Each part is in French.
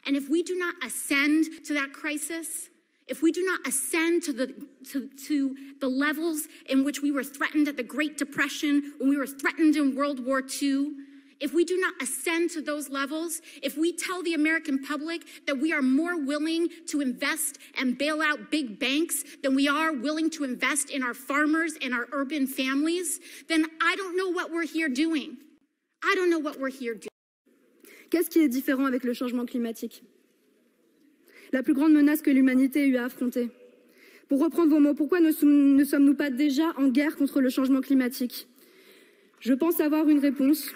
And if we do not ascend to that crisis, if we do not ascend to the levels in which we were threatened at the Great Depression, when we were threatened in World War II, if we do not ascend to those levels, if we tell the American public that we are more willing to invest and bail out big banks than we are willing to invest in our farmers and our urban families, then I don't know what we're here doing. I don't know what we're here doing. Qu'est-ce qui est différent avec le changement climatique? La plus grande menace que l'humanité ait eu à affronter. Pour reprendre vos mots, pourquoi ne sommes-nous pas déjà en guerre contre le changement climatique? Je pense avoir une réponse.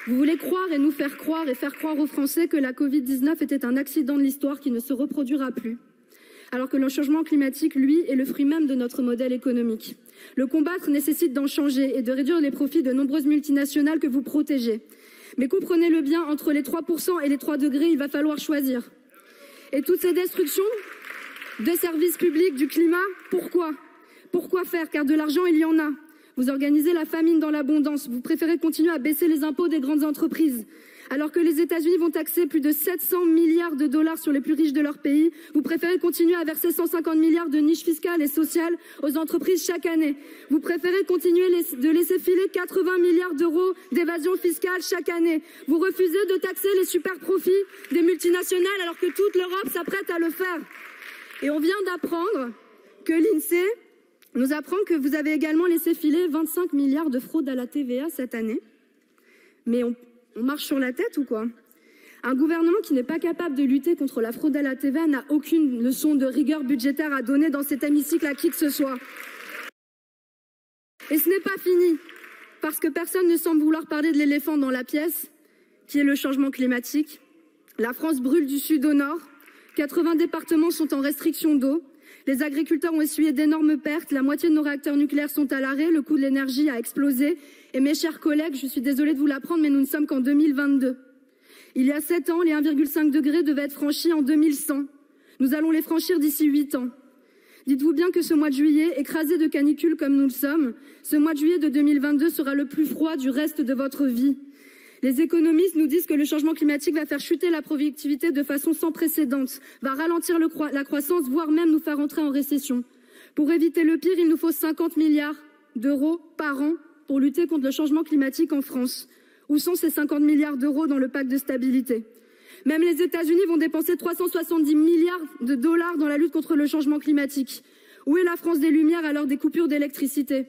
Vous voulez croire et nous faire croire et faire croire aux Français que la Covid-19 était un accident de l'histoire qui ne se reproduira plus. Alors que le changement climatique, lui, est le fruit même de notre modèle économique. Le combattre nécessite d'en changer et de réduire les profits de nombreuses multinationales que vous protégez. Mais comprenez-le bien, entre les 3% et les 3 degrés, il va falloir choisir. Et toutes ces destructions des services publics, du climat, pourquoi? Pourquoi faire? Car de l'argent, il y en a. Vous organisez la famine dans l'abondance. Vous préférez continuer à baisser les impôts des grandes entreprises. Alors que les États-Unis vont taxer plus de 700 milliards de dollars sur les plus riches de leur pays, vous préférez continuer à verser 150 milliards de niches fiscales et sociales aux entreprises chaque année. Vous préférez continuer de laisser filer 80 milliards d'euros d'évasion fiscale chaque année. Vous refusez de taxer les super profits des multinationales alors que toute l'Europe s'apprête à le faire. Et on vient d'apprendre que l'INSEE nous apprend que vous avez également laissé filer 25 milliards de fraude à la TVA cette année. Mais on marche sur la tête ou quoi? Un gouvernement qui n'est pas capable de lutter contre la fraude à la TVA n'a aucune leçon de rigueur budgétaire à donner dans cet hémicycle à qui que ce soit. Et ce n'est pas fini, parce que personne ne semble vouloir parler de l'éléphant dans la pièce, qui est le changement climatique. La France brûle du sud au nord, 80 départements sont en restriction d'eau, les agriculteurs ont essuyé d'énormes pertes, la moitié de nos réacteurs nucléaires sont à l'arrêt, le coût de l'énergie a explosé. Et mes chers collègues, je suis désolée de vous l'apprendre, mais nous ne sommes qu'en 2022. Il y a 7 ans, les 1,5 degrés devaient être franchis en 2100. Nous allons les franchir d'ici 8 ans. Dites-vous bien que ce mois de juillet, écrasé de canicule comme nous le sommes, ce mois de juillet de 2022 sera le plus froid du reste de votre vie. Les économistes nous disent que le changement climatique va faire chuter la productivité de façon sans précédent, va ralentir la croissance, voire même nous faire entrer en récession. Pour éviter le pire, il nous faut 50 milliards d'euros par an pour lutter contre le changement climatique en France. Où sont ces 50 milliards d'euros dans le pacte de stabilité? Même les États-Unis vont dépenser 370 milliards de dollars dans la lutte contre le changement climatique. Où est la France des Lumières à l'heure des coupures d'électricité?